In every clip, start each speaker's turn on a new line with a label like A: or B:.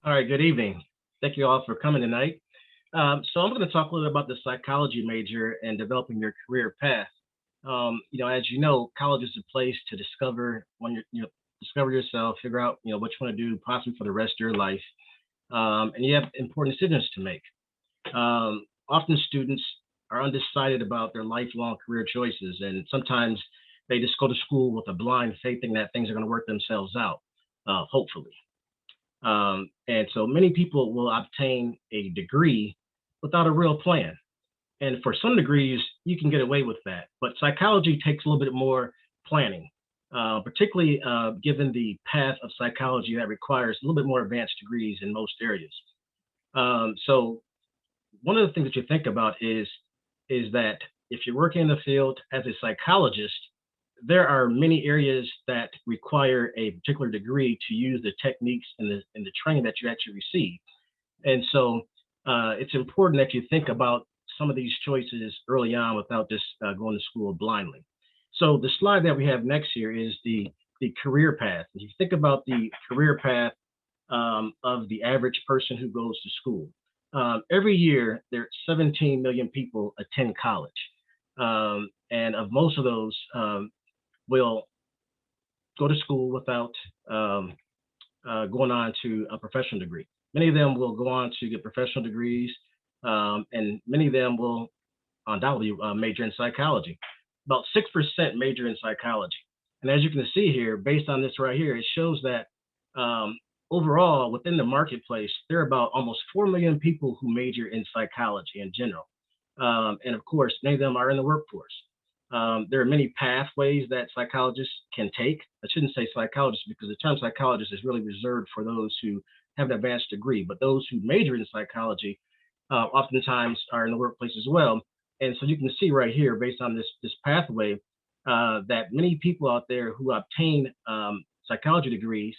A: All right, good evening. Thank you all for coming tonight. So I'm going to talk a little bit about the psychology major and developing your career path. As you know, college is a place to discover when discover yourself, figure out what you want to do, possibly for the rest of your life, and you have important decisions to make. Often students are undecided about their lifelong career choices, and sometimes they just go to school with a blind faith thinking that things are going to work themselves out, hopefully. And so many people will obtain a degree without a real plan. And for some degrees, you can get away with that. But psychology takes a little bit more planning, particularly given the path of psychology that requires a little bit more advanced degrees in most areas. So one of the things that you think about is that if you're working in the field as a psychologist, there are many areas that require a particular degree to use the techniques and the training that you actually receive. And so it's important that you think about some of these choices early on without just going to school blindly. So the slide that we have next here is the career path. If you think about the career path of the average person who goes to school, every year there are 17 million people attend college. And of most of those, will go to school without going on to a professional degree. Many of them will go on to get professional degrees, and many of them will undoubtedly major in psychology. About 6% major in psychology. And as you can see here, based on this right here, it shows that overall within the marketplace, there are about almost 4 million people who major in psychology in general. And of course, many of them are in the workforce. There are many pathways that psychologists can take. I shouldn't say psychologists because the term psychologist is really reserved for those who have an advanced degree, but those who major in psychology oftentimes are in the workplace as well. And so you can see right here, based on this pathway, that many people out there who obtain psychology degrees,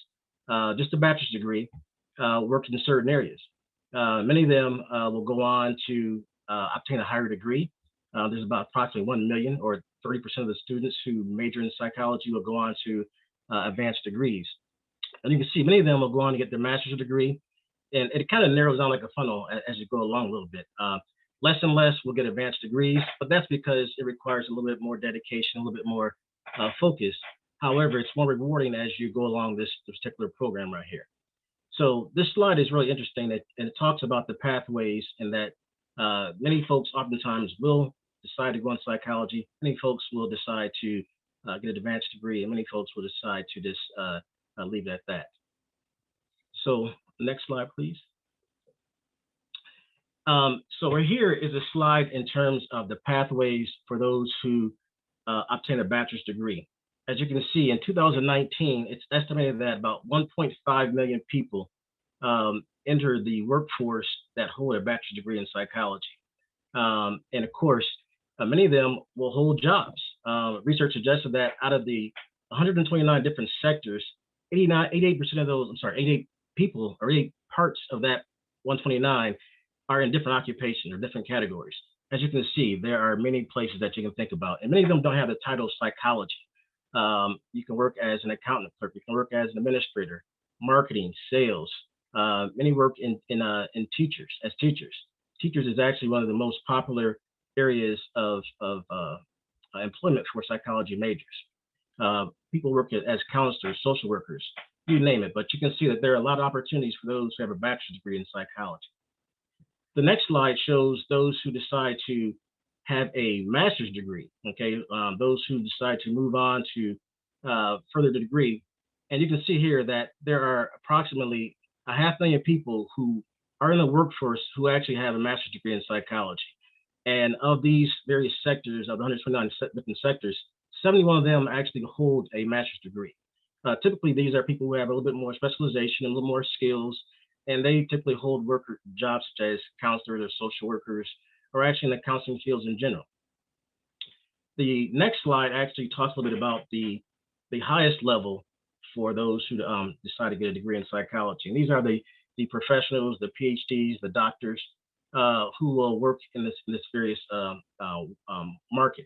A: just a bachelor's degree, work in certain areas. Many of them will go on to obtain a higher degree. There's about approximately 1 million, or 30% of the students who major in psychology will go on to advanced degrees. And you can see many of them will go on to get their master's degree, and it kind of narrows down like a funnel as you go along a little bit. Less and less will get advanced degrees, but that's because it requires a little bit more dedication, a little bit more focus. However, it's more rewarding as you go along this particular program right here. So this slide is really interesting, and it talks about the pathways, and that many folks oftentimes will decide to go into psychology. Many folks will decide to get an advanced degree, and many folks will decide to just leave it at that. So next slide, please. So right here is a slide in terms of the pathways for those who obtain a bachelor's degree. As you can see, in 2019, it's estimated that about 1.5 million people enter the workforce that hold a bachelor's degree in psychology. And of course, many of them will hold jobs. Research suggested that out of the 129 different sectors, 88% of those, 88 people, or 88 parts of that 129 are in different occupations or different categories. As you can see, there are many places that you can think about, and many of them don't have the title psychology. You can work as an accountant clerk, you can work as an administrator, marketing, sales. Many work in teachers, as teachers. Teachers is actually one of the most popular areas of employment for psychology majors. People work as counselors, social workers, you name it. But you can see that there are a lot of opportunities for those who have a bachelor's degree in psychology. The next slide shows those who decide to have a master's degree, okay? Those who decide to move on to further the degree. And you can see here that there are approximately 500,000 people who are in the workforce who actually have a master's degree in psychology. And of these various sectors, of the 129 different sectors, 71 of them actually hold a master's degree. Typically, these are people who have a little bit more specialization, a little more skills, and they typically hold worker jobs such as counselors or social workers, or actually in the counseling fields in general. The next slide actually talks a little bit about the highest level for those who decide to get a degree in psychology. And these are the professionals, the PhDs, the doctors who will work in this various market.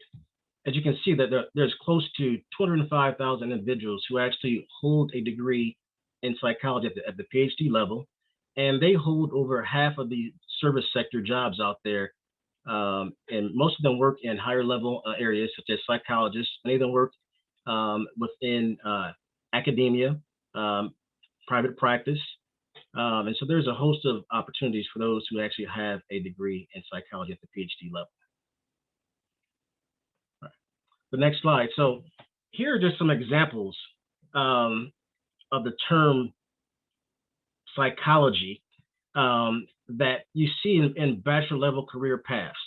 A: As you can see, that there's close to 205,000 individuals who actually hold a degree in psychology at the PhD level. and they hold over half of the service sector jobs out there. And most of them work in higher level areas such as psychologists. Many of them work within academia, um, private practice. And so there's a host of opportunities for those who actually have a degree in psychology at the PhD level. All right. The next slide. So here are just some examples of the term psychology that you see in bachelor level career paths.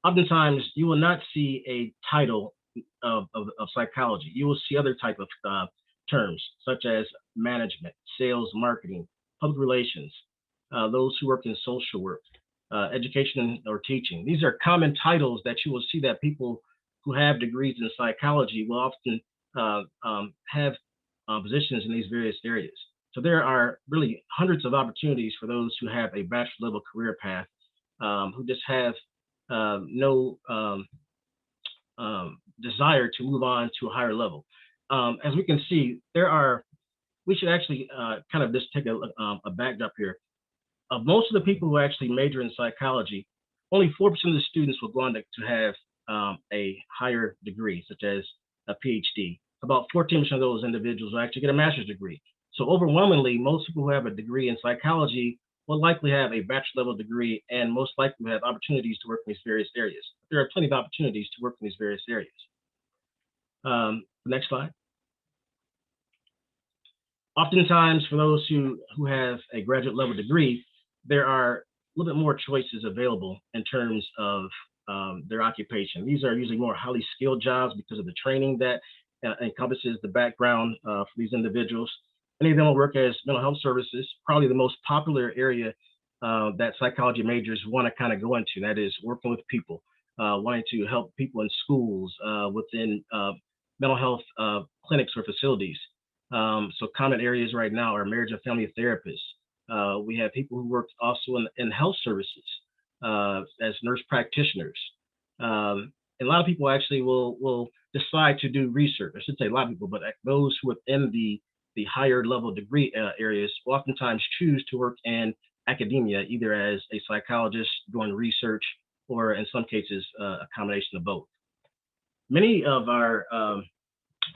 A: Oftentimes, you will not see a title of psychology. You will see other type of terms such as management, sales, marketing, public relations, those who work in social work, education or teaching. These are common titles that you will see that people who have degrees in psychology will often have positions in these various areas. So there are really hundreds of opportunities for those who have a bachelor level career path, who just have no desire to move on to a higher level. As we can see, we should actually kind of just take a backdrop here. Of most of the people who actually major in psychology, only 4% of the students will go on to have a higher degree, such as a PhD. About 14% of those individuals will actually get a master's degree. So overwhelmingly, most people who have a degree in psychology will likely have a bachelor level degree and most likely will have opportunities to work in these various areas. There are plenty of opportunities to work in these various areas. Next slide. Oftentimes, for those who have a graduate level degree, there are a little bit more choices available in terms of their occupation. These are usually more highly skilled jobs because of the training that encompasses the background for these individuals. Many of them will work as mental health services, probably the most popular area that psychology majors want to kind of go into. That is working with people, wanting to help people in schools, within mental health clinics or facilities. So common areas right now are marriage and family therapists. We have people who work also in health services as nurse practitioners. And a lot of people actually will decide to do research. I should say a lot of people, but those who are in the higher level degree areas will oftentimes choose to work in academia, either as a psychologist doing research or in some cases a combination of both. Many of our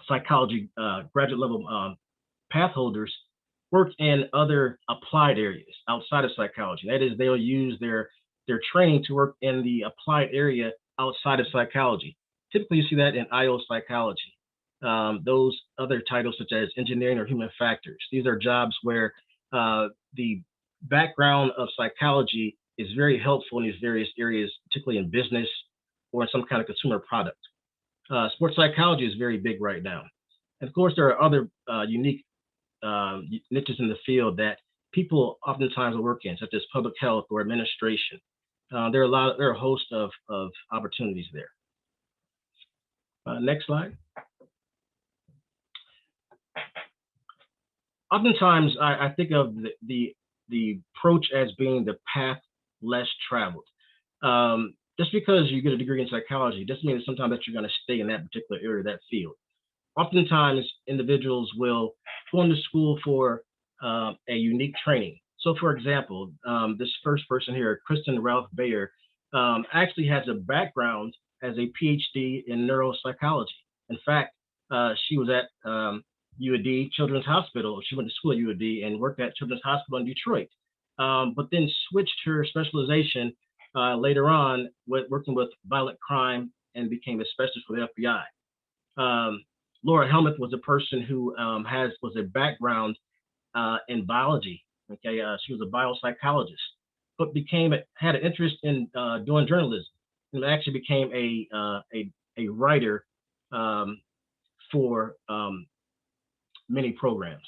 A: psychology graduate level path holders work in other applied areas outside of psychology. That is, they'll use their training to work in the applied area outside of psychology. Typically, you see that in IO psychology. Those other titles such as engineering or human factors. These are jobs where the background of psychology is very helpful in these various areas, particularly in business or in some kind of consumer product. Sports psychology is very big right now. And of course, there are other unique niches in the field that people oftentimes will work in, such as public health or administration. There are a host of opportunities there. Next slide. Oftentimes, I think of the approach as being the path less traveled. Just because you get a degree in psychology doesn't mean that sometimes that you're going to stay in that particular area, that field. Oftentimes, individuals will go into school for a unique training. So, for example, this first person here, Kristen Ralph Bayer, actually has a background as a PhD in neuropsychology. In fact, she was at UAD Children's Hospital. She went to school at UAD and worked at Children's Hospital in Detroit, but then switched her specialization later on with working with violent crime and became a specialist for the FBI. Laura Hellmuth was a person who was a background in biology. Okay, she was a biopsychologist, but had an interest in doing journalism, and actually became a writer for many programs.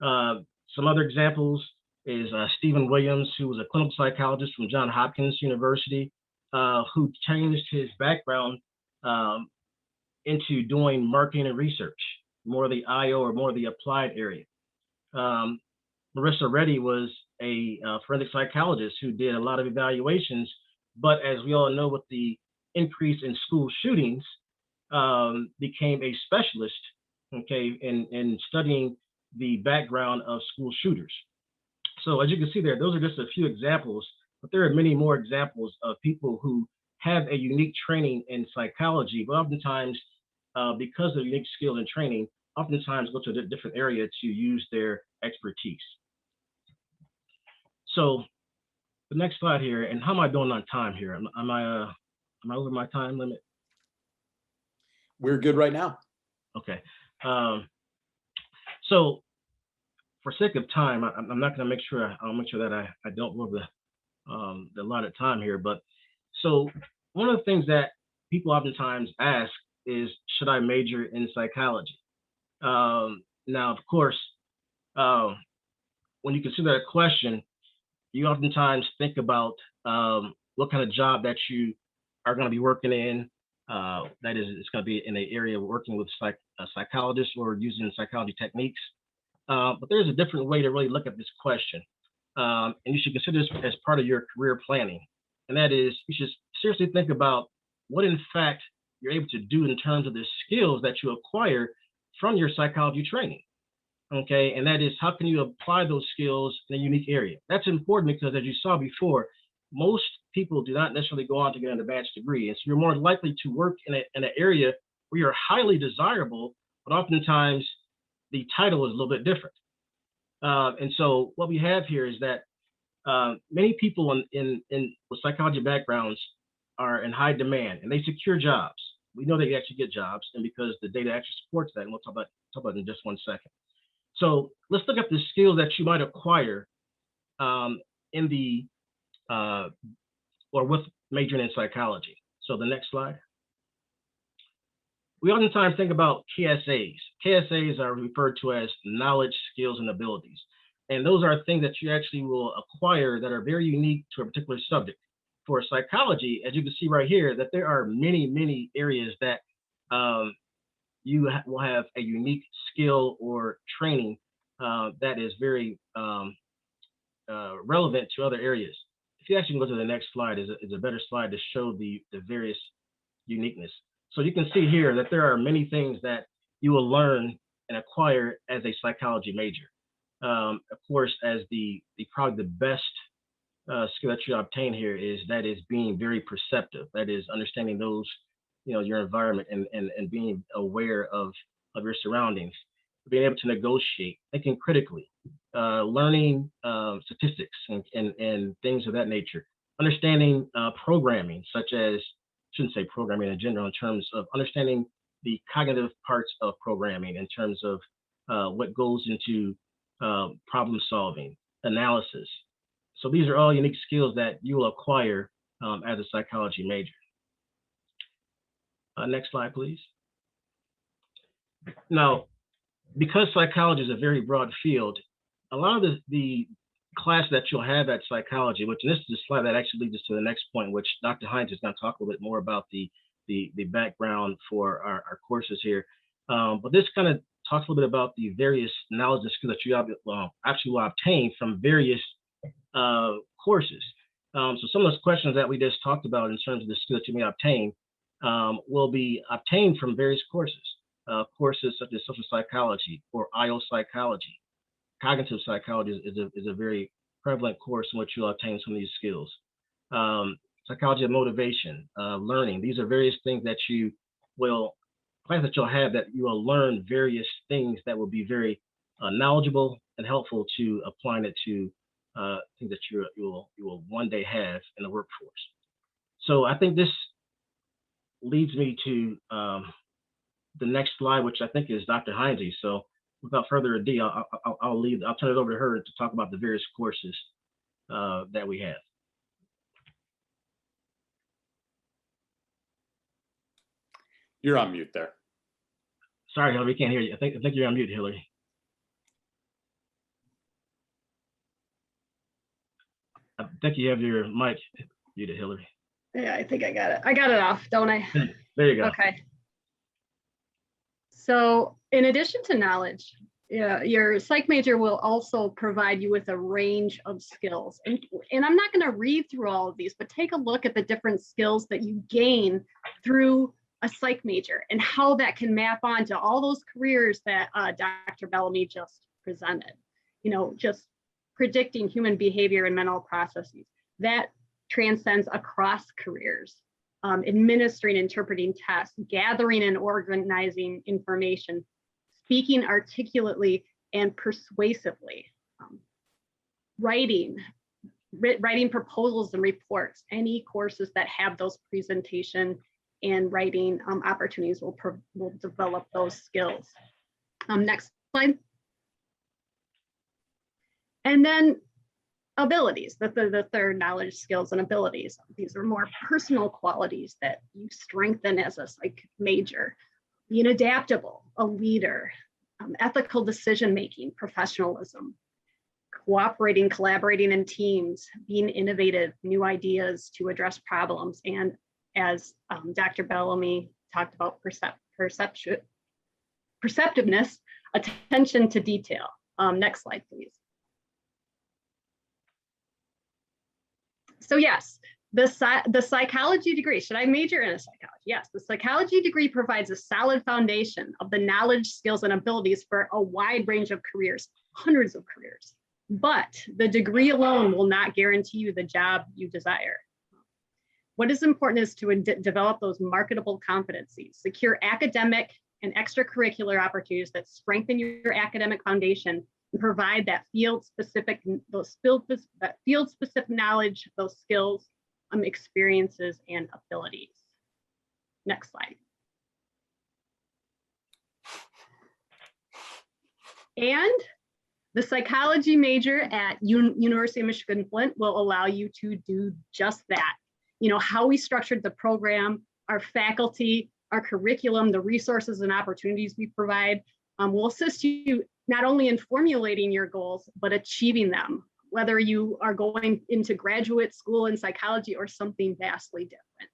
A: Some other examples is Stephen Williams, who was a clinical psychologist from Johns Hopkins University, who changed his background into doing marketing and research, more of the IO or more of the applied area. Marissa Reddy was a forensic psychologist who did a lot of evaluations, but as we all know, with the increase in school shootings, became a specialist, okay, in studying the background of school shooters. So as you can see there, those are just a few examples, but there are many more examples of people who have a unique training in psychology, but oftentimes, because of unique skill and training, oftentimes go to a different area to use their expertise. So the next slide here, and how am I doing on time here? Am I over my time limit?
B: We're good right now.
A: Okay. So for sake of time, I'm not going to make sure that I don't go over the allotted time here. But so one of the things that people oftentimes ask is, should I major in psychology? Now, of course, when you consider that question, you oftentimes think about what kind of job that you are going to be working in. That is, it's going to be in an area working with psychologists or using psychology techniques. But there's a different way to really look at this question. And you should consider this as part of your career planning. And that is, you should seriously think about what, in fact, you're able to do in terms of the skills that you acquire from your psychology training. Okay, and that is, how can you apply those skills in a unique area? That's important because, as you saw before, most people do not necessarily go on to get an advanced degree. And so you're more likely to work in an area where you're highly desirable, but oftentimes the title is a little bit different. And so what we have here is that many people with psychology backgrounds are in high demand, and they secure jobs. We know they actually get jobs, and because the data actually supports that, and we'll talk about it in just one second. So let's look at the skills that you might acquire in the or with majoring in psychology. So the next slide. We oftentimes think about KSAs. KSAs are referred to as knowledge, skills, and abilities. And those are things that you actually will acquire that are very unique to a particular subject. For psychology, as you can see right here, that there are many, many areas that you will have a unique skill or training that is very relevant to other areas. If you actually go to the next slide, is a better slide to show the various uniqueness. So you can see here that there are many things that you will learn and acquire as a psychology major. Of course, as probably the best skill that you obtain here is being very perceptive. That is understanding those, your environment and being aware of your surroundings, being able to negotiate, thinking critically, learning statistics and things of that nature, understanding programming, such as, shouldn't say programming in general, in terms of understanding the cognitive parts of programming, in terms of what goes into problem solving, analysis. So these are all unique skills that you will acquire as a psychology major. Next slide, please. Now, because psychology is a very broad field, a lot of the class that you'll have at psychology, which, and this is the slide that actually leads us to the next point, which Dr. Hines is going to talk a little bit more about the background for our courses here. But this kind of talks a little bit about the various knowledge and skills that you actually will obtain from various courses. So some of those questions that we just talked about in terms of the skills you may obtain will be obtained from various courses. Courses such as social psychology or IO psychology. Cognitive psychology is a very prevalent course in which you'll obtain some of these skills. Psychology of motivation, learning. These are various things that you will, class that you'll have, that you will learn various things that will be very knowledgeable and helpful to applying it to things that you will one day have in the workforce. So I think this leads me to the next slide, which I think is Dr. Hines. So without further ado, I'll turn it over to her to talk about the various courses that we have.
B: You're on mute there.
A: Sorry, Hillary, we can't hear you. I think you're on mute, Hillary. I think you have your mic muted, Hillary.
C: Yeah, I think I got it. I got it off, don't I?
A: There you go.
C: Okay. So in addition to knowledge, your psych major will also provide you with a range of skills. And I'm not going to read through all of these, but take a look at the different skills that you gain through a psych major and how that can map onto all those careers that Dr. Bellamy just presented. Just predicting human behavior and mental processes. That transcends across careers. Administering, interpreting tests, gathering and organizing information, speaking articulately and persuasively, writing proposals and reports. Any courses that have those presentation and writing opportunities will develop those skills. Next slide. And then abilities, the third, knowledge, skills, and abilities. These are more personal qualities that you strengthen as a psych major. Being adaptable, a leader, ethical decision-making, professionalism, cooperating, collaborating in teams, being innovative, new ideas to address problems, and as Dr. Bellamy talked about, perceptiveness, attention to detail. Next slide, please. So yes, the psychology degree, should I major in a psychology? Yes, the psychology degree provides a solid foundation of the knowledge, skills, and abilities for a wide range of careers, hundreds of careers. But the degree alone will not guarantee you the job you desire. What is important is to develop those marketable competencies, secure academic and extracurricular opportunities that strengthen your academic foundation and provide that field-specific knowledge, those skills, experiences, and abilities. Next slide. And the psychology major at University of Michigan-Flint will allow you to do just that. You know, how we structured the program, our faculty, our curriculum, the resources and opportunities we provide will assist you not only in formulating your goals, but achieving them, whether you are going into graduate school in psychology or something vastly different.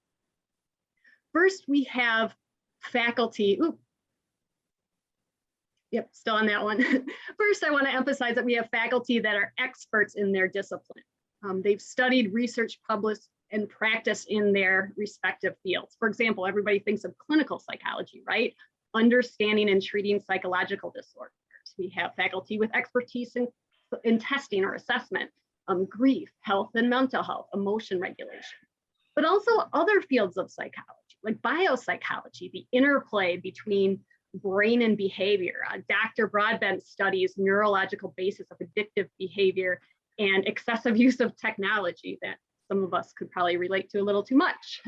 C: First, we have faculty. Yep, still on that one. First, I want to emphasize that we have faculty that are experts in their discipline. They've studied, researched, published, and practiced in their respective fields. For example, everybody thinks of clinical psychology, right? Understanding and treating psychological disorders. We have faculty with expertise in testing or assessment, grief, health and mental health, emotion regulation, but also other fields of psychology, like biopsychology, the interplay between brain and behavior. Dr. Broadbent studies neurological basis of addictive behavior and excessive use of technology that some of us could probably relate to a little too much.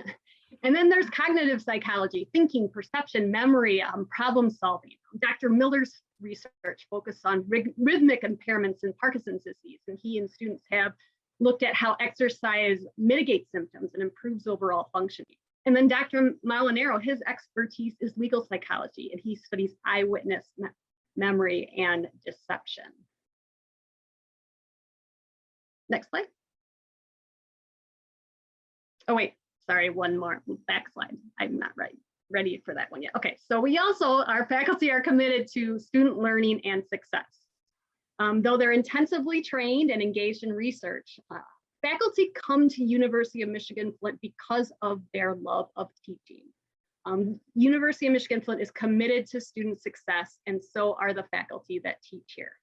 C: And then there's cognitive psychology, thinking, perception, memory, problem solving. Dr. Miller's research focused on rhythmic impairments in Parkinson's disease, and he and students have looked at how exercise mitigates symptoms and improves overall functioning. And then Dr. Molinaro, his expertise is legal psychology, and he studies eyewitness memory and deception. Next slide. Oh, wait, sorry, one more back slide. I'm not ready for that one yet. Okay, so we also, our faculty are committed to student learning and success. Though they're intensively trained and engaged in research, faculty come to University of Michigan-Flint because of their love of teaching. University of Michigan-Flint is committed to student success, and so are the faculty that teach here.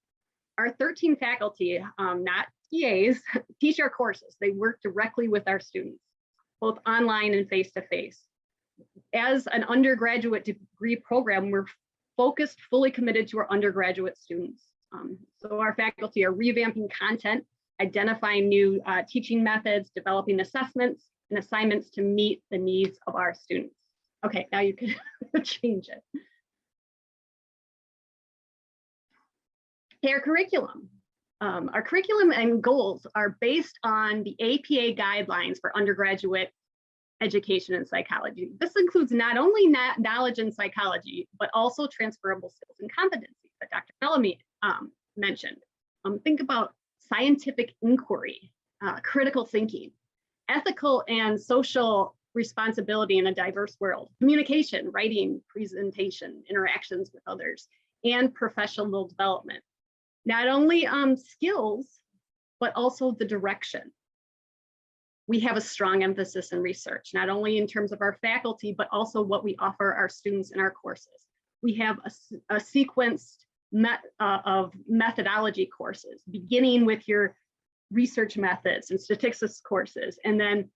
C: Our 13 faculty, not TAs, teach our courses. They work directly with our students, both online and face-to-face. As an undergraduate degree program, we're focused, fully committed to our undergraduate students. So our faculty are revamping content, identifying new teaching methods, developing assessments and assignments to meet the needs of our students. Okay, now you can change it. Our curriculum. Our curriculum and goals are based on the APA guidelines for undergraduate education in psychology. This includes not only knowledge in psychology, but also transferable skills and competencies that Dr. Bellamy mentioned. Think about scientific inquiry, critical thinking, ethical and social responsibility in a diverse world, communication, writing, presentation, interactions with others, and professional development. Not only skills, but also the direction. We have a strong emphasis in research, not only in terms of our faculty, but also what we offer our students in our courses. We have a sequenced methodology courses, beginning with your research methods and statistics courses, and then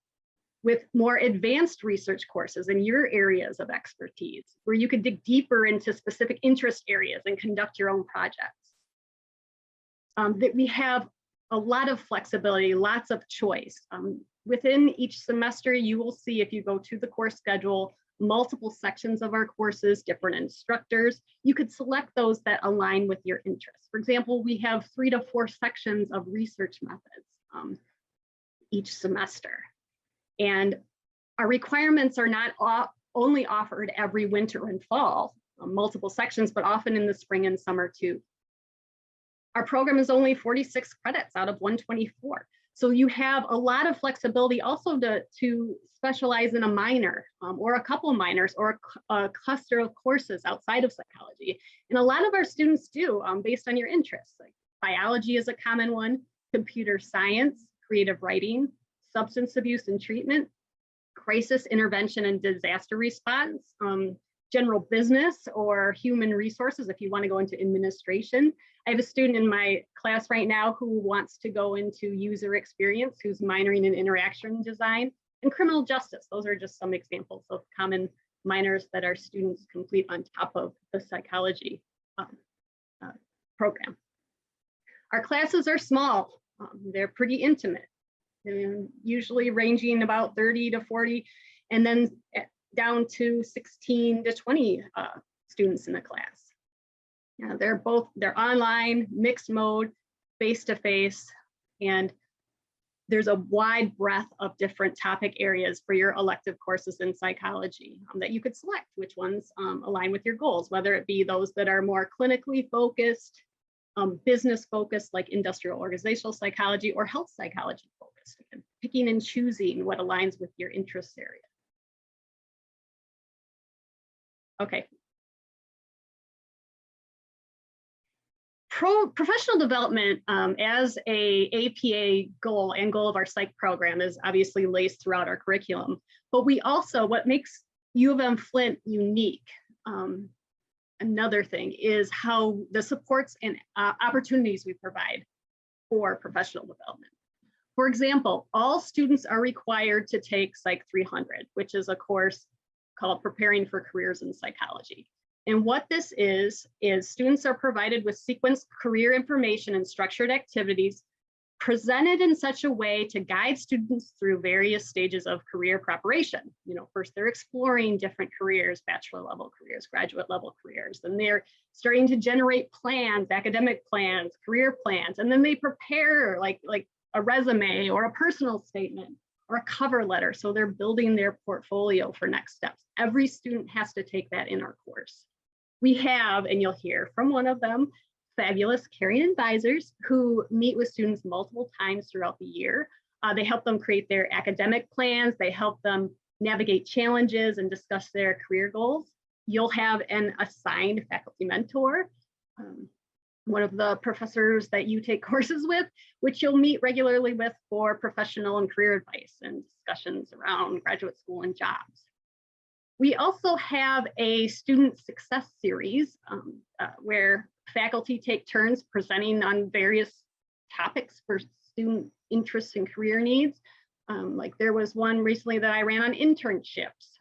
C: with more advanced research courses in your areas of expertise, where you could dig deeper into specific interest areas and conduct your own projects. That we have a lot of flexibility, lots of choice. Within each semester, you will see, if you go to the course schedule, multiple sections of our courses, different instructors. You could select those that align with your interests. For example, we have 3 to 4 sections of research methods each semester. And our requirements are not only offered every winter and fall, multiple sections, but often in the spring and summer too. Our program is only 46 credits out of 124. So you have a lot of flexibility also to specialize in a minor or a couple minors or a cluster of courses outside of psychology. And a lot of our students do based on your interests. Like biology is a common one, computer science, creative writing, substance abuse and treatment, crisis intervention and disaster response, general business or human resources if you want to go into administration. I have a student in my class right now who wants to go into user experience, who's minoring in interaction design, and criminal justice. Those are just some examples of common minors that our students complete on top of the psychology program. Our classes are small. They're pretty intimate, usually ranging about 30 to 40, and then down to 16 to 20 students in the class. They're online, mixed mode, face-to-face, and there's a wide breadth of different topic areas for your elective courses in psychology that you could select which ones align with your goals, whether it be those that are more clinically focused, business focused like industrial organizational psychology, or health psychology focused, and picking and choosing what aligns with your interest area. Okay. Professional development as a APA goal and goal of our psych program is obviously laced throughout our curriculum, but we also, what makes U of M-Flint unique, another thing is how the supports and opportunities we provide for professional development. For example, all students are required to take Psych 300, which is a course called Preparing for Careers in Psychology. And what this is students are provided with sequenced career information and structured activities presented in such a way to guide students through various stages of career preparation. First they're exploring different careers, bachelor level careers, graduate level careers, and they're starting to generate plans, academic plans, career plans, and then they prepare like a resume or a personal statement or a cover letter. So they're building their portfolio for next steps. Every student has to take that in our course. We have, and you'll hear from one of them, fabulous caring advisors who meet with students multiple times throughout the year. They help them create their academic plans. They help them navigate challenges and discuss their career goals. You'll have an assigned faculty mentor, one of the professors that you take courses with, which you'll meet regularly with for professional and career advice and discussions around graduate school and jobs. We also have a student success series where faculty take turns presenting on various topics for student interests and career needs. Like there was one recently that I ran on internships.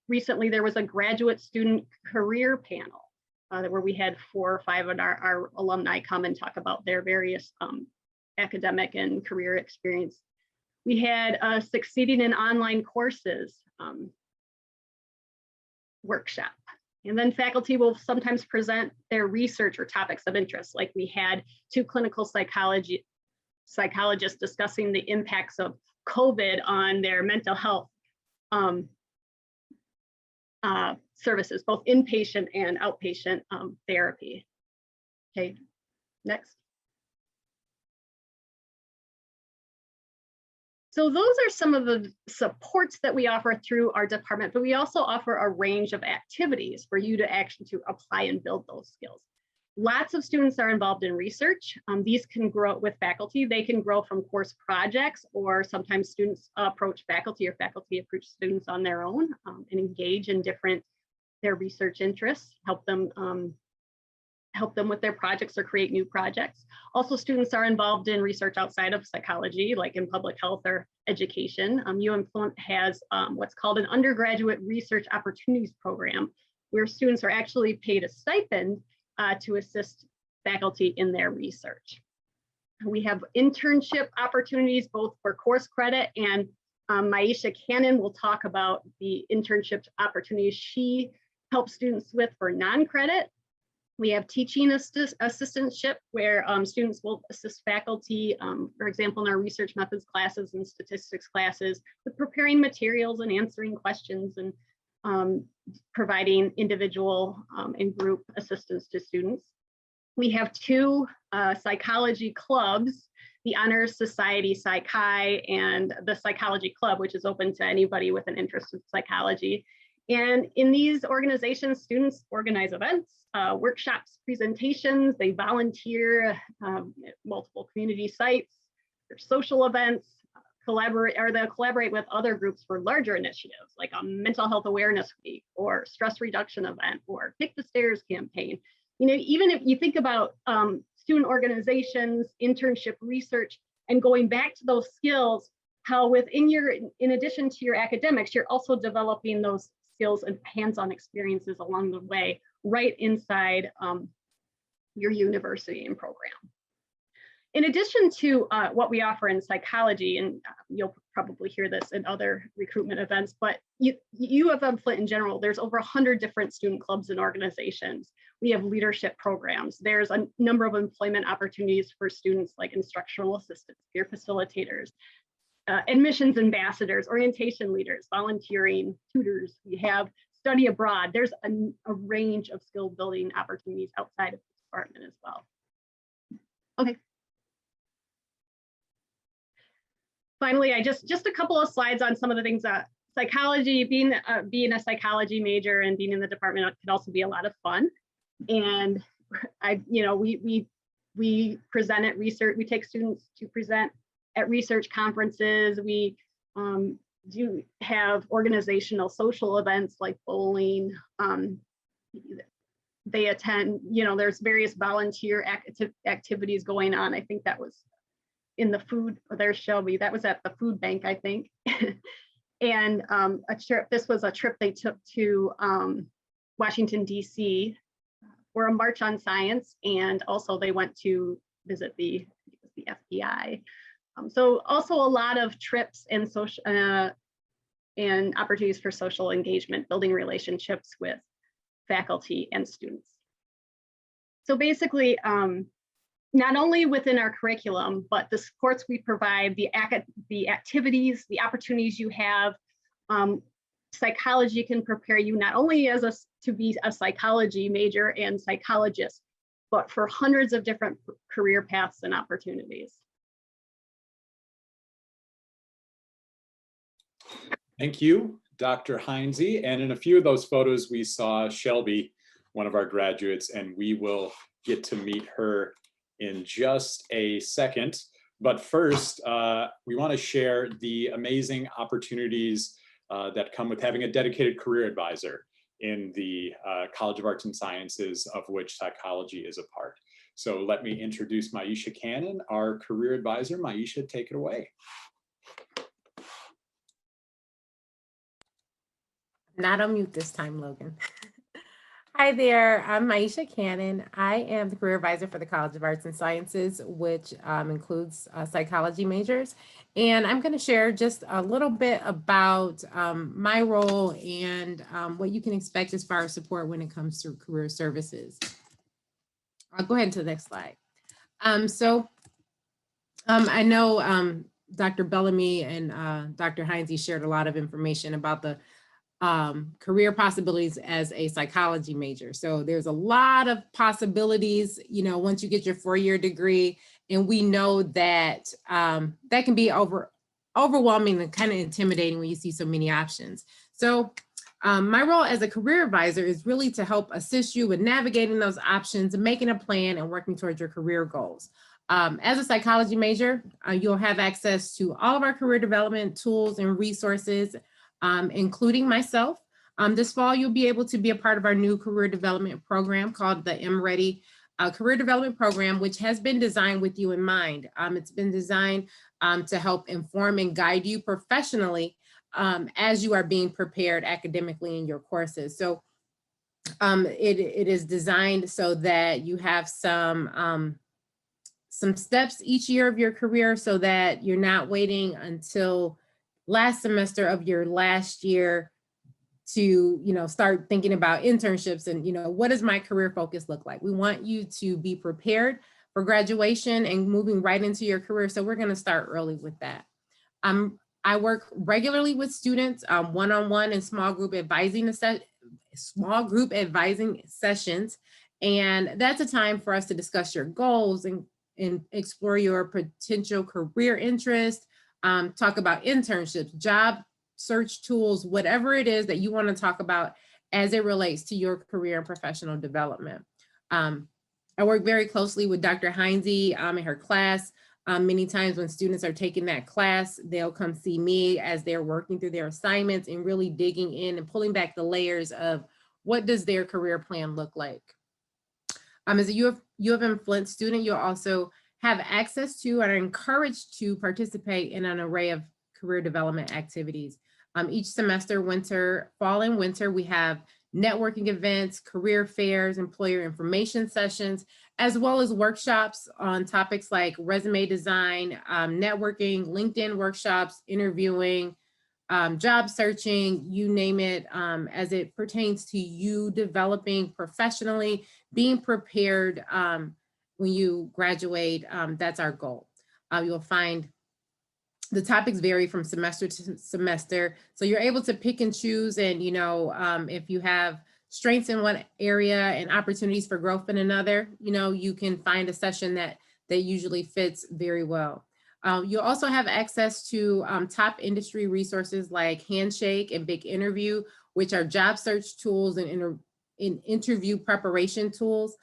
C: Recently, there was a graduate student career panel where we had 4 or 5 of our alumni come and talk about their various academic and career experience. We had a Succeeding in Online Courses workshop. And then faculty will sometimes present their research or topics of interest. Like we had 2 clinical psychologists discussing the impacts of COVID on their mental health services, both inpatient and outpatient therapy. Okay, next. So those are some of the supports that we offer through our department, but we also offer a range of activities for you to actually apply and build those skills. Lots of students are involved in research. These can grow with faculty. They can grow from course projects, or sometimes students approach faculty or faculty approach students on their own and engage in their research interests, help them help them with their projects or create new projects. Also, students are involved in research outside of psychology, like in public health or education. UM-Flint has what's called an Undergraduate Research Opportunities Program, where students are actually paid a stipend to assist faculty in their research. We have internship opportunities both for course credit, and Maisha Cannon will talk about the internship opportunities she helps students with for non-credit. We have teaching assistantship, where students will assist faculty, for example, in our research methods classes and statistics classes, with preparing materials and answering questions and providing individual and group assistance to students. We have 2 psychology clubs, the Honors Society Psychi and the Psychology Club, which is open to anybody with an interest in psychology. And in these organizations, students organize events, workshops, presentations, they volunteer at multiple community sites, there's social events, they'll collaborate with other groups for larger initiatives, like a mental health awareness week or stress reduction event or Kick the Stairs campaign. You know, even if you think about student organizations, internship research, and going back to those skills, how in addition to your academics, you're also developing those skills and hands-on experiences along the way, right inside your university and program. In addition to what we offer in psychology, and you'll probably hear this in other recruitment events, but U of M-Flint in general, there's over 100 different student clubs and organizations. We have leadership programs. There's a number of employment opportunities for students, like instructional assistants, peer facilitators, admissions ambassadors, orientation leaders, volunteering, tutors. We have study abroad. There's a range of skill building opportunities outside of the department as well. Okay. Finally, just a couple of slides on some of the things that psychology, being a psychology major and being in the department can also be a lot of fun. And we present at research, we take students to present at research conferences. We do have organizational social events like bowling. They attend, there's various volunteer activities going on. I think that was in the food, there's Shelby, that was at the food bank, I think. And this was a trip they took to Washington, DC for a March on Science. And also they went to visit the FBI. So also a lot of trips and social and opportunities for social engagement, building relationships with faculty and students. So basically, not only within our curriculum, but the supports we provide, the activities, the opportunities you have, psychology can prepare you not only to be a psychology major and psychologist, but for hundreds of different career paths and opportunities.
B: Thank you, Dr. Heinze. And in a few of those photos, we saw Shelby, one of our graduates, and we will get to meet her in just a second. But first, we want to share the amazing opportunities that come with having a dedicated career advisor in the College of Arts and Sciences, of which psychology is a part. So let me introduce Maisha Cannon, our career advisor. Maisha, take it away.
D: Not on mute this time, Logan. Hi there, I'm Maisha Cannon. I am the career advisor for the College of Arts and Sciences, which includes psychology majors. And I'm going to share just a little bit about my role and what you can expect as far as support when it comes to career services. I'll go ahead to the next slide. I know Dr. Bellamy and Dr. Heinze shared a lot of information about the career possibilities as a psychology major. So there's a lot of possibilities, once you get your 4-year degree, and we know that that can be overwhelming and kind of intimidating when you see so many options. So my role as a career advisor is really to help assist you with navigating those options and making a plan and working towards your career goals. As a psychology major, you'll have access to all of our career development tools and resources, including myself. This fall, you'll be able to be a part of our new career development program called the M-Ready career development program, which has been designed with you in mind. It's been designed to help inform and guide you professionally as you are being prepared academically in your courses. So it is designed so that you have some steps each year of your career, so that you're not waiting until last semester of your last year to, start thinking about internships and, what does my career focus look like? We want you to be prepared for graduation and moving right into your career. So we're going to start early with that. I work regularly with students one-on-one and small group advising sessions. And that's a time for us to discuss your goals and explore your potential career interest, talk about internships, job search tools, whatever it is that you want to talk about as it relates to your career and professional development. I work very closely with Dr. Heinze in her class. Many times when students are taking that class, they'll come see me as they're working through their assignments and really digging in and pulling back the layers of what does their career plan look like. As a UM-Flint student, you'll also have access to and are encouraged to participate in an array of career development activities. Each semester, fall and winter, we have networking events, career fairs, employer information sessions, as well as workshops on topics like resume design, networking, LinkedIn workshops, interviewing, job searching, you name it, as it pertains to you developing professionally, being prepared when you graduate. That's our goal. You'll find the topics vary from semester to semester. So you're able to pick and choose, and if you have strengths in one area and opportunities for growth in another, you can find a session that usually fits very well. You'll also have access to top industry resources like Handshake and Big Interview, which are job search tools and interview preparation tools,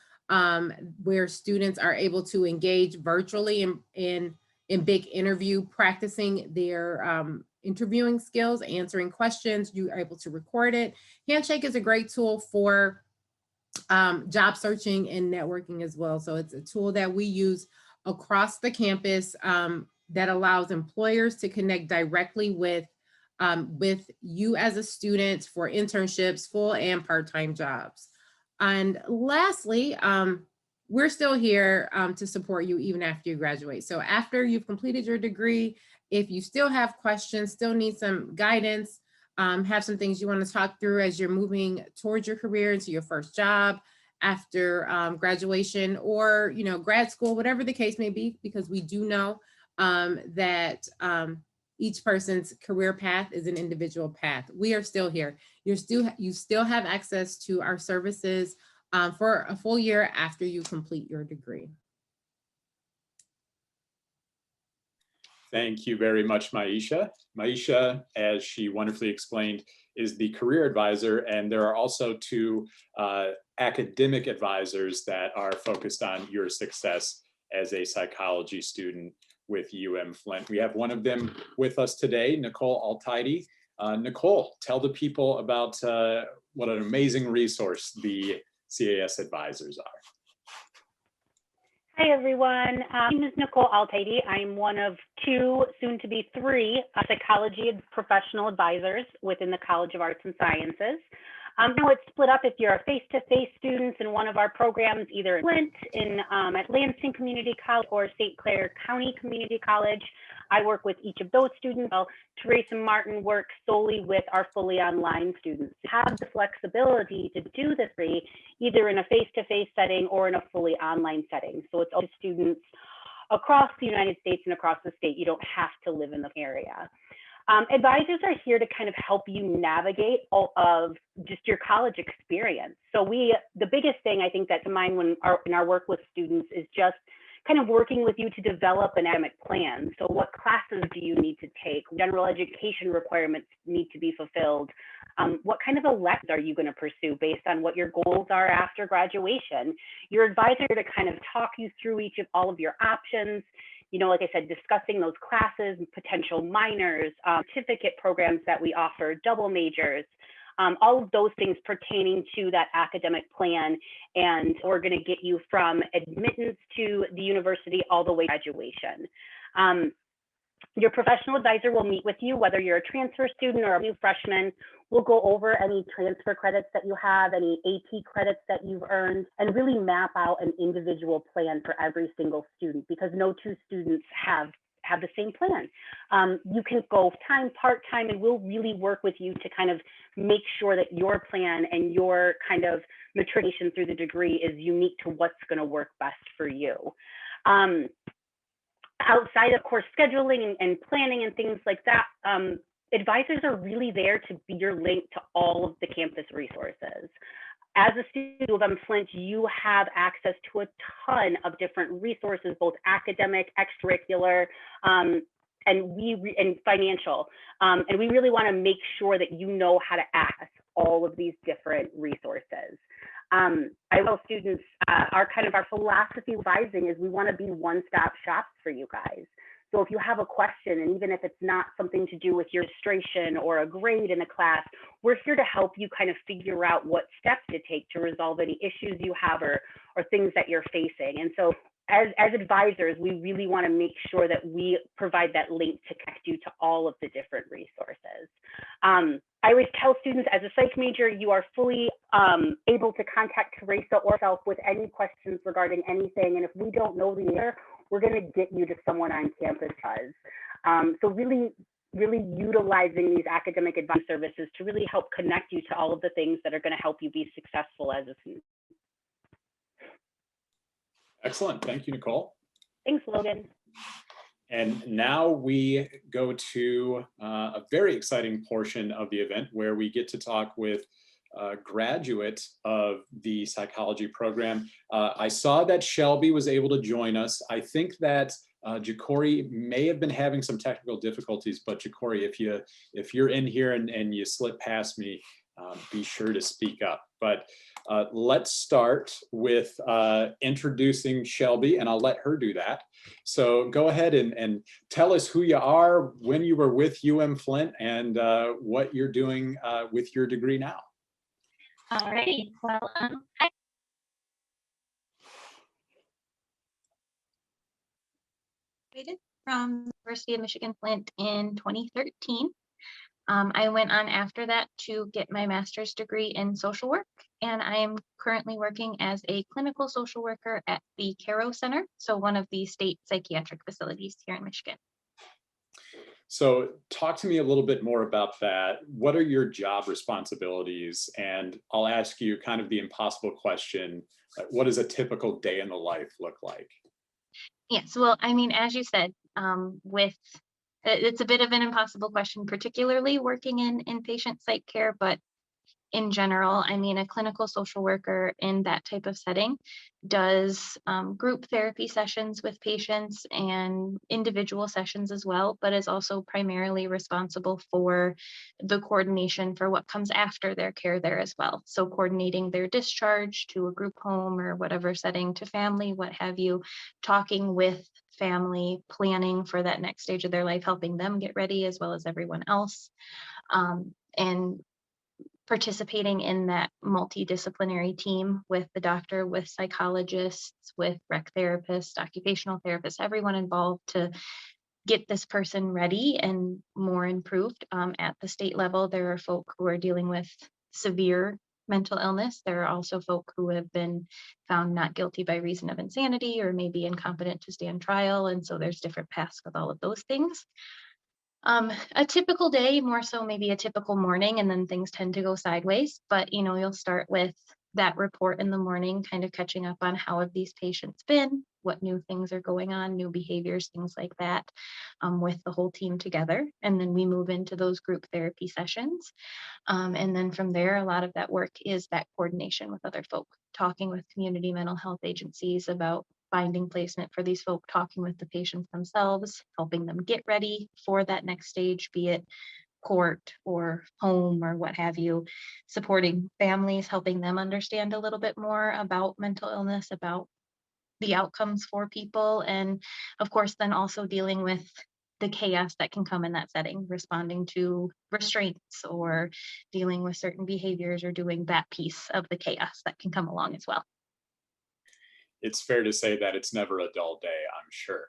D: where students are able to engage virtually in Big Interview, practicing their interviewing skills, answering questions. You are able to record it. Handshake is a great tool for job searching and networking as well. So it's a tool that we use across the campus that allows employers to connect directly with you as a student for internships, full and part-time jobs. And lastly, we're still here to support you even after you graduate. So after you've completed your degree, if you still have questions, still need some guidance, have some things you want to talk through as you're moving towards your career into your first job after graduation, or grad school, whatever the case may be, because we do know that each person's career path is an individual path. We are still here. You still have access to our services for a full year after you complete your degree.
B: Thank you very much, Maisha. Maisha, as she wonderfully explained, is the career advisor, and there are also two academic advisors that are focused on your success as a psychology student with UM-Flint. We have one of them with us today, Nicole Altidy. Nicole, tell the people about what an amazing resource the CAS advisors are.
E: Hi, everyone. My name is Nicole Altidy. I'm one of two, soon to be three, psychology professional advisors within the College of Arts and Sciences. Now it's split up if you're a face-to-face student in one of our programs, either in Flint, at Lansing Community College, or St. Clair County Community College. I work with each of those students, while Teresa Martin works solely with our fully online students. Have the flexibility to do the three, either in a face-to-face setting or in a fully online setting. So it's all students across the United States and across the state. You don't have to live in the area. Advisors are here to kind of help you navigate all of just your college experience. So the biggest thing I think that's in mind in our work with students is just kind of working with you to develop an academic plan. So what classes do you need to take? General education requirements need to be fulfilled. What kind of electives are you going to pursue based on what your goals are after graduation? Your advisor to kind of talk you through all of your options. Like I said, discussing those classes, potential minors, certificate programs that we offer, double majors, all of those things pertaining to that academic plan. And we're going to get you from admittance to the university all the way to graduation. Your professional advisor will meet with you, whether you're a transfer student or a new freshman. We'll go over any transfer credits that you have, any AP credits that you've earned, and really map out an individual plan for every single student, because no two students have the same plan. You can go time, part-time, and we'll really work with you to kind of make sure that your plan and your kind of matriculation through the degree is unique to what's going to work best for you. Outside of course scheduling and planning and things like that, advisors are really there to be your link to all of the campus resources. As a student of UM-Flint, you have access to a ton of different resources, both academic, extracurricular, and financial. And we really want to make sure that you know how to access all of these different resources. I tell students, our philosophy of advising is we want to be one-stop shops for you guys. So if you have a question, and even if it's not something to do with your registration or a grade in a class, we're here to help you kind of figure out what steps to take to resolve any issues you have or things that you're facing. And so as advisors, we really want to make sure that we provide that link to connect you to all of the different resources. I always tell students, as a psych major, you are fully able to contact Teresa or myself with any questions regarding anything. And if we don't know the answer, we're going to get you to someone on campus does. So really utilizing these academic advice services to really help connect you to all of the things that are going to help you be successful as a student.
B: Excellent. Thank you, Nicole.
E: Thanks, Logan.
B: And now we go to a very exciting portion of the event where we get to talk with a graduate of the psychology program. I saw that Shelby was able to join us. I think that Ja'Cory may have been having some technical difficulties, but Ja'Cory, if you're in here and you slip past me, be sure to speak up. But let's start with introducing Shelby, and I'll let her do that. So go ahead and tell us who you are, when you were with UM-Flint, and what you're doing with your degree now.
F: All right. Well, I graduated from the University of Michigan Flint in 2013. I went on after that to get my master's degree in social work, and I am currently working as a clinical social worker at the Caro Center, so one of the state psychiatric facilities here in Michigan.
B: So talk to me a little bit more about that. What are your job responsibilities? And I'll ask you kind of the impossible question, what does a typical day in the life look like?
F: Yes, well, I mean, as you said, it's a bit of an impossible question, particularly working in inpatient psych care, but in general, I mean, a clinical social worker in that type of setting does group therapy sessions with patients and individual sessions as well, but is also primarily responsible for the coordination for what comes after their care there as well. So coordinating their discharge to a group home or whatever setting, to family, what have you, talking with family, planning for that next stage of their life, helping them get ready as well as everyone else, and participating in that multidisciplinary team with the doctor, with psychologists, with rec therapists, occupational therapists, everyone involved to get this person ready and more improved. At the state level, there are folk who are dealing with severe mental illness. There are also folk who have been found not guilty by reason of insanity or maybe incompetent to stand trial. And so there's different paths with all of those things. A typical day, more so maybe a typical morning, and then things tend to go sideways. But, you know, you'll start with that report in the morning, kind of catching up on how have these patients been, what new things are going on, new behaviors, things like that, with the whole team together. And then we move into those group therapy sessions. And then from there, a lot of that work is that coordination with other folk, talking with community mental health agencies about finding placement for these folk, talking with the patients themselves, helping them get ready for that next stage, be it court or home or what have you, supporting families, helping them understand a little bit more about mental illness, about the outcomes for people, and of course then also dealing with the chaos that can come in that setting, responding to restraints or dealing with certain behaviors or doing that piece of the chaos that can come along as well.
B: It's fair to say that it's never a dull day, I'm sure.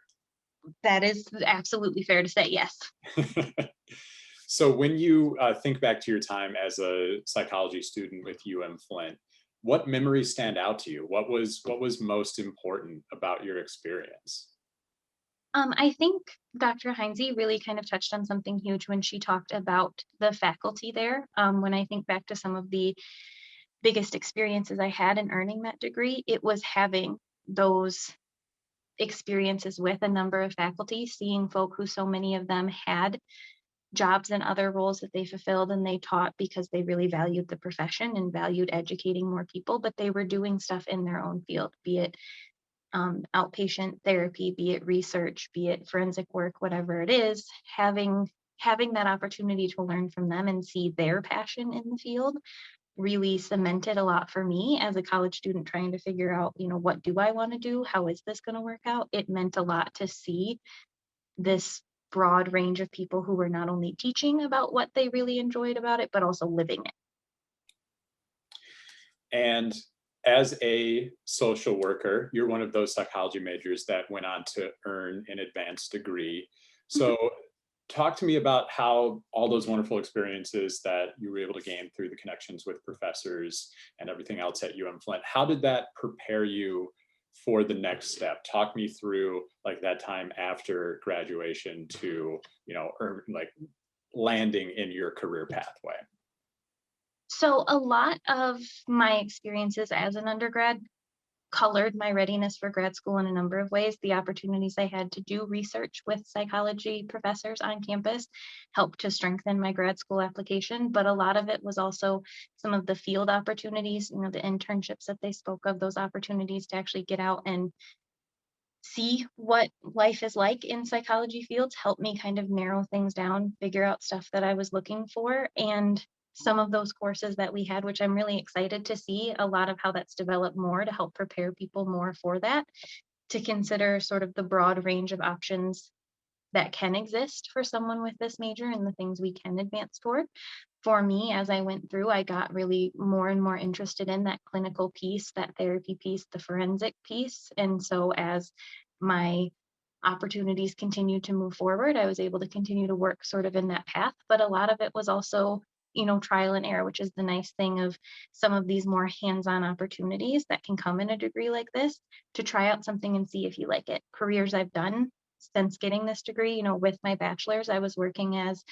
F: That is absolutely fair to say, yes.
B: So when you think back to your time as a psychology student with UM-Flint, what memories stand out to you? What was most important about your experience?
F: I think Dr. Heinze really kind of touched on something huge when she talked about the faculty there. When I think back to some of the biggest experiences I had in earning that degree, it was having those experiences with a number of faculty, seeing folk who so many of them had jobs and other roles that they fulfilled and they taught because they really valued the profession and valued educating more people, but they were doing stuff in their own field, be it outpatient therapy, be it research, be it forensic work, whatever it is, having that opportunity to learn from them and see their passion in the field really cemented a lot for me as a college student trying to figure out, what do I want to do? How is this going to work out? It meant a lot to see this broad range of people who were not only teaching about what they really enjoyed about it, but also living it.
B: And as a social worker, you're one of those psychology majors that went on to earn an advanced degree. So talk to me about how all those wonderful experiences that you were able to gain through the connections with professors and everything else at UM-Flint, how did that prepare you for the next step? Talk me through like that time after graduation to, landing in your career pathway.
F: So a lot of my experiences as an undergrad colored my readiness for grad school in a number of ways. The opportunities I had to do research with psychology professors on campus helped to strengthen my grad school application, but a lot of it was also some of the field opportunities, the internships that they spoke of, those opportunities to actually get out and see what life is like in psychology fields helped me kind of narrow things down, figure out stuff that I was looking for. And some of those courses that we had, which I'm really excited to see a lot of how that's developed more to help prepare people more for that, to consider sort of the broad range of options that can exist for someone with this major and the things we can advance toward. For me, as I went through, I got really more and more interested in that clinical piece, that therapy piece, the forensic piece. And so as my opportunities continued to move forward, I was able to continue to work sort of in that path. But a lot of it was also, trial and error, which is the nice thing of some of these more hands-on opportunities that can come in a degree like this, to try out something and see if you like it. Careers I've done since getting this degree, with my bachelor's, I was working as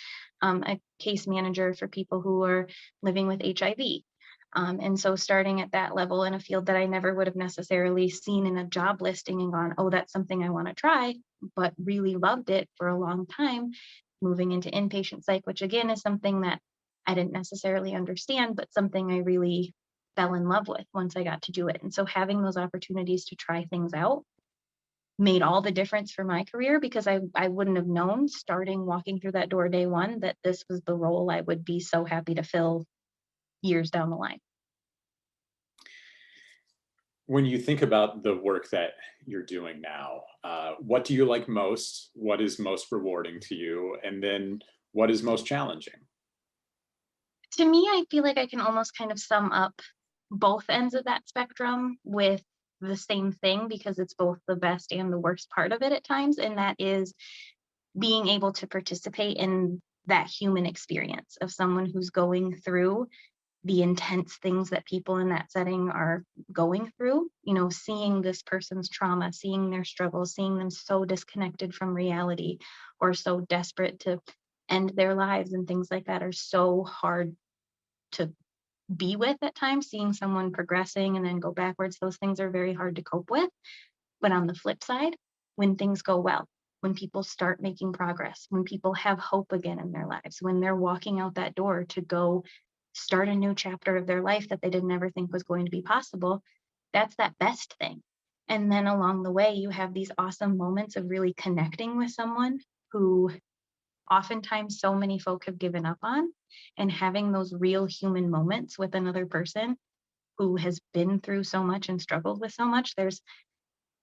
F: a case manager for people who are living with HIV. And so starting at that level in a field that I never would have necessarily seen in a job listing and gone, oh, that's something I want to try, but really loved it for a long time, moving into inpatient psych, which again is something that I didn't necessarily understand, but something I really fell in love with once I got to do it. And so having those opportunities to try things out made all the difference for my career, because I wouldn't have known walking through that door day one that this was the role I would be so happy to fill years down the line.
B: When you think about the work that you're doing now, what do you like most? What is most rewarding to you? And then what is most challenging?
F: To me, I feel like I can almost kind of sum up both ends of that spectrum with the same thing, because it's both the best and the worst part of it at times. And that is being able to participate in that human experience of someone who's going through the intense things that people in that setting are going through, seeing this person's trauma, seeing their struggles, seeing them so disconnected from reality or so desperate to end their lives and things like that are so hard to be with at times. Seeing someone progressing and then go backwards, those things are very hard to cope with. But on the flip side, when things go well, when people start making progress, when people have hope again in their lives, when they're walking out that door to go start a new chapter of their life that they didn't ever think was going to be possible, that's that best thing. And then along the way, you have these awesome moments of really connecting with someone who oftentimes so many folk have given up on, and having those real human moments with another person who has been through so much and struggled with so much. There's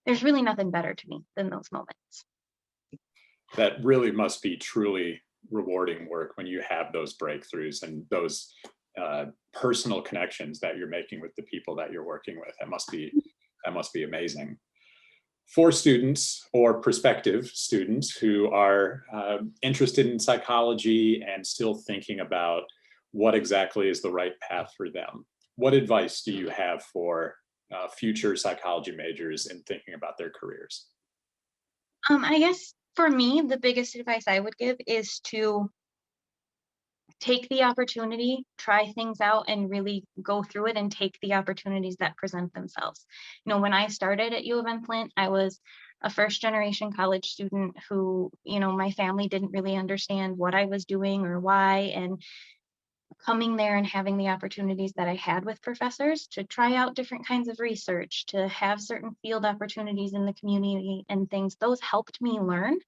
F: really nothing better to me than those moments.
B: that really must be truly rewarding work when you have those breakthroughs and those personal connections that you're making with the people that you're working with. That must be amazing. For students or prospective students who are interested in psychology and still thinking about what exactly is the right path for them, what advice do you have for future psychology majors in thinking about their careers?
F: I guess for me, the biggest advice I would give is to take the opportunity, try things out, and really go through it and take the opportunities that present themselves. You know, when I started at UM-Flint, I was a first generation college student who, you know, my family didn't really understand what I was doing or why. And coming there and having the opportunities that I had with professors to try out different kinds of research, to have certain field opportunities in the community and things, those helped me learn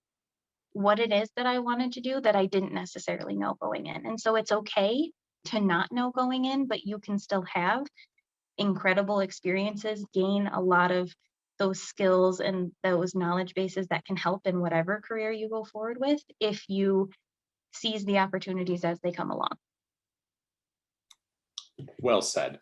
F: what it is that I wanted to do that I didn't necessarily know going in. And so it's okay to not know going in, but you can still have incredible experiences, gain a lot of those skills and those knowledge bases that can help in whatever career you go forward with if you seize the opportunities as they come along.
B: Well said.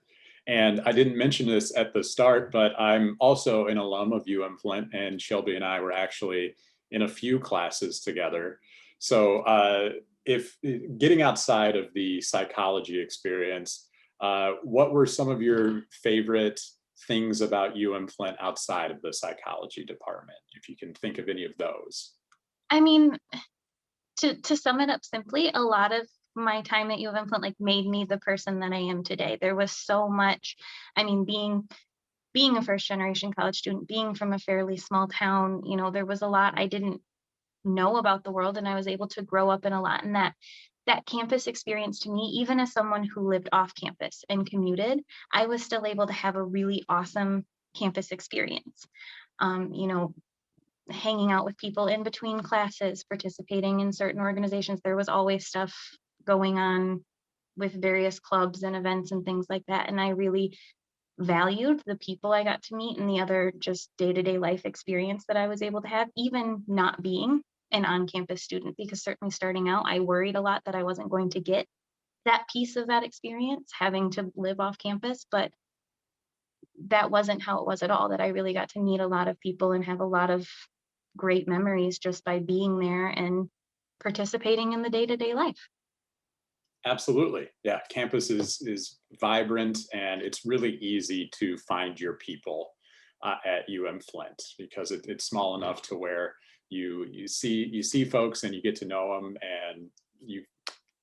B: And I didn't mention this at the start, but I'm also an alum of UM-Flint, and Shelby and I were actually in a few classes together. So if getting outside of the psychology experience, what were some of your favorite things about UM-Flint outside of the psychology department, if you can think of any of those?
F: I mean, to sum it up simply, a lot of my time at UM-Flint like made me the person that I am today. There was so much, I mean, being a first generation college student, being from a fairly small town, you know, there was a lot I didn't know about the world, and I was able to grow up in a lot. And that campus experience to me, even as someone who lived off campus and commuted, I was still able to have a really awesome campus experience. You know, hanging out with people in between classes, participating in certain organizations. There was always stuff going on with various clubs and events and things like that. And I really valued the people I got to meet and the other just day-to-day life experience that I was able to have, even not being an on-campus student, because certainly starting out, I worried a lot that I wasn't going to get that piece of that experience, having to live off campus, but that wasn't how it was at all, that I really got to meet a lot of people and have a lot of great memories just by being there and participating in the day-to-day life.
B: Absolutely. Yeah, campus is vibrant, and it's really easy to find your people at UM-Flint because it's small enough to where you see folks and you get to know them, and you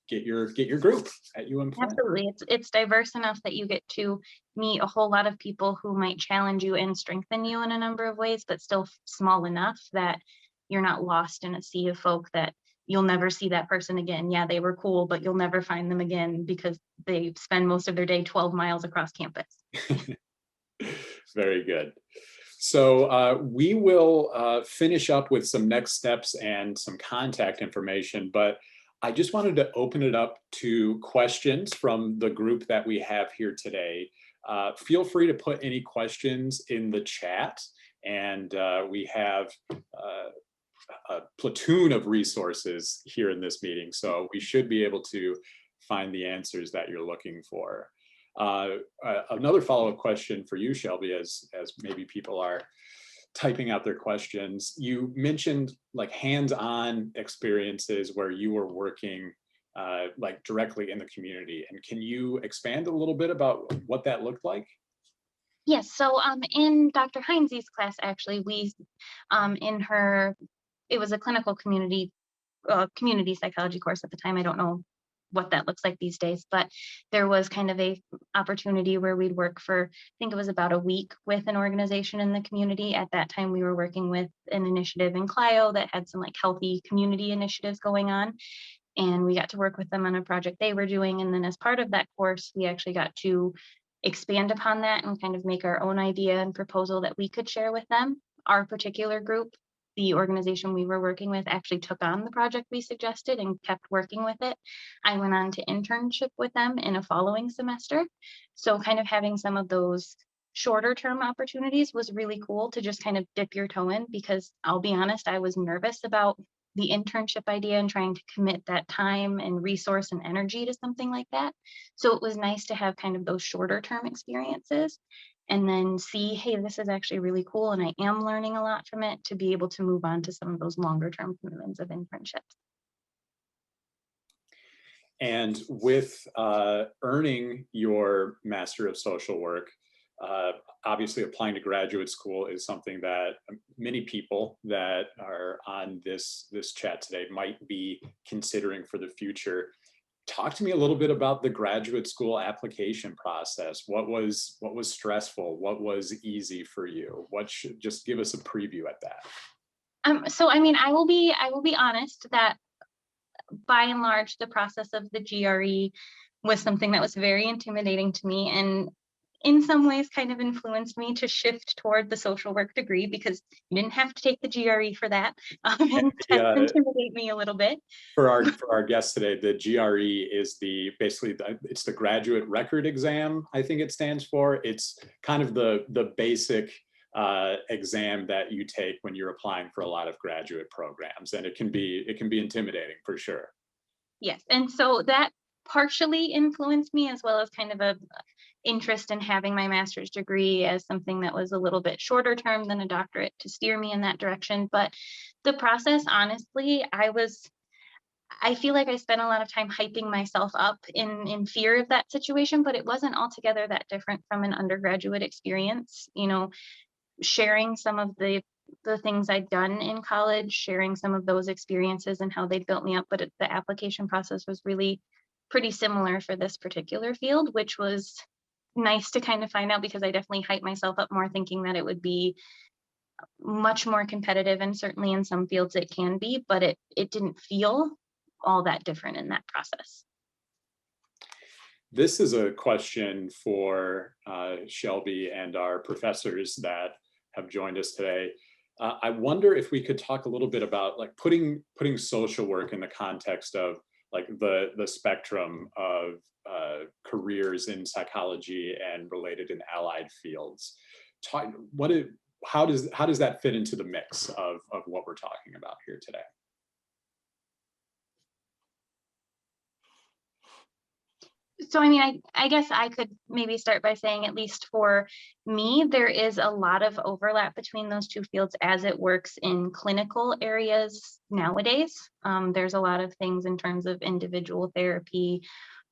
B: get your group at UM-Flint.
F: Absolutely. It's diverse enough that you get to meet a whole lot of people who might challenge you and strengthen you in a number of ways, but still small enough that you're not lost in a sea of folk that you'll never see that person again. Yeah, they were cool, but you'll never find them again because they spend most of their day 12 miles across campus.
B: Very good. So we will finish up with some next steps and some contact information, but I just wanted to open it up to questions from the group that we have here today. Feel free to put any questions in the chat, and we have a platoon of resources here in this meeting, so we should be able to find the answers that you're looking for. Another follow-up question for you, Shelby, as maybe people are typing out their questions. You mentioned like hands-on experiences where you were working like directly in the community, and can you expand a little bit about what that looked like?
F: Yes, so in Dr. Heinze's class, actually, we in her, it was a clinical community psychology course at the time. I don't know what that looks like these days, but there was kind of a opportunity where we'd work for, I think it was about a week with an organization in the community. At that time, we were working with an initiative in Clio that had some like healthy community initiatives going on. And we got to work with them on a project they were doing. And then as part of that course, we actually got to expand upon that and kind of make our own idea and proposal that we could share with them. Our particular group, the organization we were working with, actually took on the project we suggested and kept working with it. I went on to internship with them in a following semester. So kind of having some of those shorter term opportunities was really cool to just kind of dip your toe in, because I'll be honest, I was nervous about the internship idea and trying to commit that time and resource and energy to something like that. So it was nice to have kind of those shorter term experiences and then see, hey, this is actually really cool and I am learning a lot from it, to be able to move on to some of those longer term commitments of internships.
B: And with earning your Master of Social Work, obviously applying to graduate school is something that many people that are on this chat today might be considering for the future. Talk to me a little bit about the graduate school application process. What was stressful? What was easy for you? Just give us a preview at that.
F: So I mean, I will be honest that by and large, the process of the GRE was something that was very intimidating to me, and in some ways kind of influenced me to shift toward the social work degree, because you didn't have to take the GRE for that, and to intimidate me a little bit.
B: For our guests today, the GRE is it's the graduate record exam, I think it stands for. It's kind of the basic exam that you take when you're applying for a lot of graduate programs, and it can be intimidating for sure.
F: Yes, and so that partially influenced me, as well as kind of a interest in having my master's degree as something that was a little bit shorter term than a doctorate to steer me in that direction. But the process, honestly, I feel like I spent a lot of time hyping myself up in fear of that situation, but it wasn't altogether that different from an undergraduate experience. You know, sharing some of the things I'd done in college, sharing some of those experiences and how they built me up. But the application process was really pretty similar for this particular field, which was nice to kind of find out, because I definitely hyped myself up more thinking that it would be much more competitive, and certainly in some fields it can be, but it didn't feel all that different in that process.
B: This is a question for Shelby and our professors that have joined us today. I wonder if we could talk a little bit about like putting social work in the context of like the spectrum of careers in psychology and related and allied fields. How does that fit into the mix of what we're talking about here today?
F: So, I mean, I guess I could maybe start by saying, at least for me, there is a lot of overlap between those two fields as it works in clinical areas nowadays. There's a lot of things in terms of individual therapy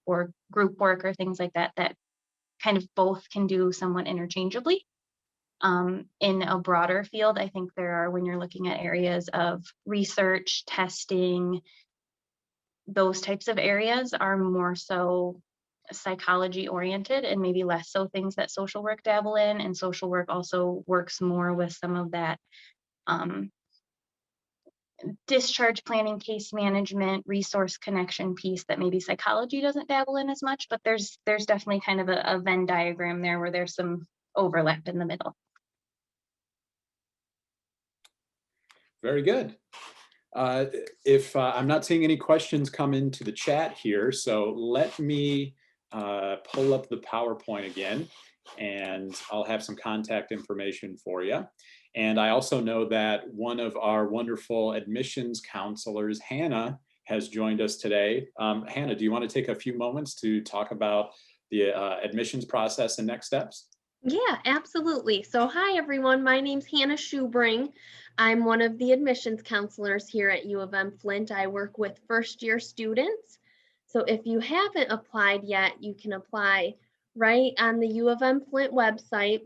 F: or group work or things like that that kind of both can do somewhat interchangeably. In a broader field, I think there are, when you're looking at areas of research, testing, those types of areas are more so psychology oriented, and maybe less so things that social work dabble in. And social work also works more with some of that discharge planning, case management, resource connection piece that maybe psychology doesn't dabble in as much. But there's definitely kind of a Venn diagram there where there's some overlap in the middle.
B: Very good. If I'm not seeing any questions come into the chat here, so let me pull up the PowerPoint again, and I'll have some contact information for you. And I also know that one of our wonderful admissions counselors, Hannah, has joined us today. Hannah, do you want to take a few moments to talk about the admissions process and next steps?
G: Yeah, absolutely. So hi, everyone. My name's Hannah Schubring. I'm one of the admissions counselors here at U-Flint. I work with first-year students. So if you haven't applied yet, you can apply right on the U-Flint website.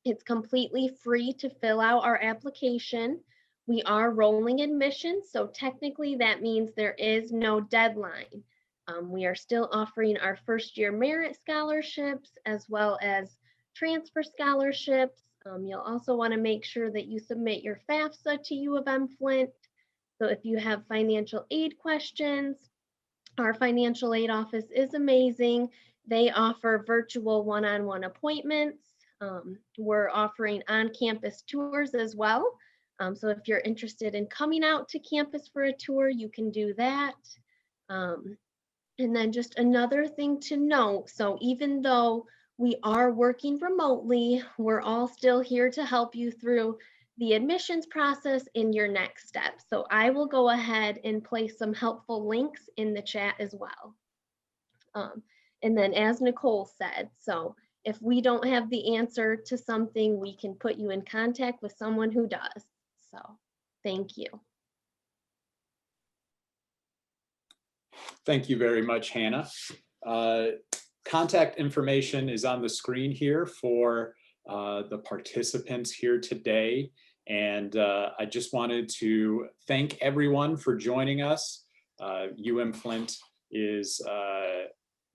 G: It's completely free to fill out our application. We are rolling admissions, so technically that means there is no deadline. We are still offering our first-year merit scholarships as well as transfer scholarships. You'll also want to make sure that you submit your FAFSA to U-Flint. So if you have financial aid questions, our financial aid office is amazing. They offer virtual one-on-one appointments. We're offering on-campus tours as well. So if you're interested in coming out to campus for a tour, you can do that. And then just another thing to note, so even though we are working remotely, we're all still here to help you through the admissions process and your next steps. So I will go ahead and place some helpful links in the chat as well. And then as Nicole said, so if we don't have the answer to something, we can put you in contact with someone who does. So thank you.
B: Thank you very much, Hannah. Contact information is on the screen here for the participants here today. And I just wanted to thank everyone for joining us. UM-Flint is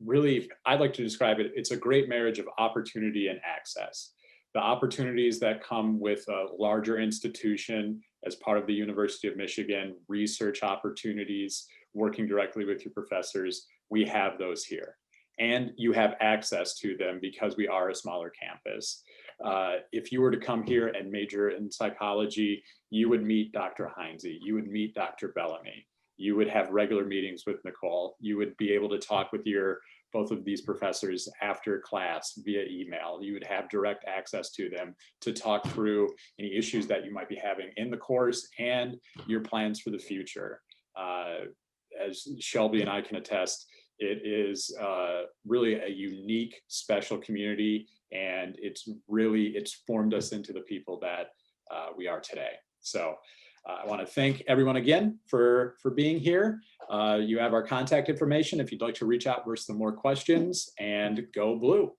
B: really, I'd like to describe it, it's a great marriage of opportunity and access. The opportunities that come with a larger institution as part of the University of Michigan, research opportunities, working directly with your professors, we have those here. And you have access to them because we are a smaller campus. If you were to come here and major in psychology, you would meet Dr. Heinze, you would meet Dr. Bellamy, you would have regular meetings with Nicole, you would be able to talk with both of these professors after class via email. You would have direct access to them to talk through any issues that you might be having in the course and your plans for the future. As Shelby and I can attest, it is really a unique, special community, and it's formed us into the people that we are today. So I want to thank everyone again for being here. You have our contact information if you'd like to reach out with some more questions, and go Blue.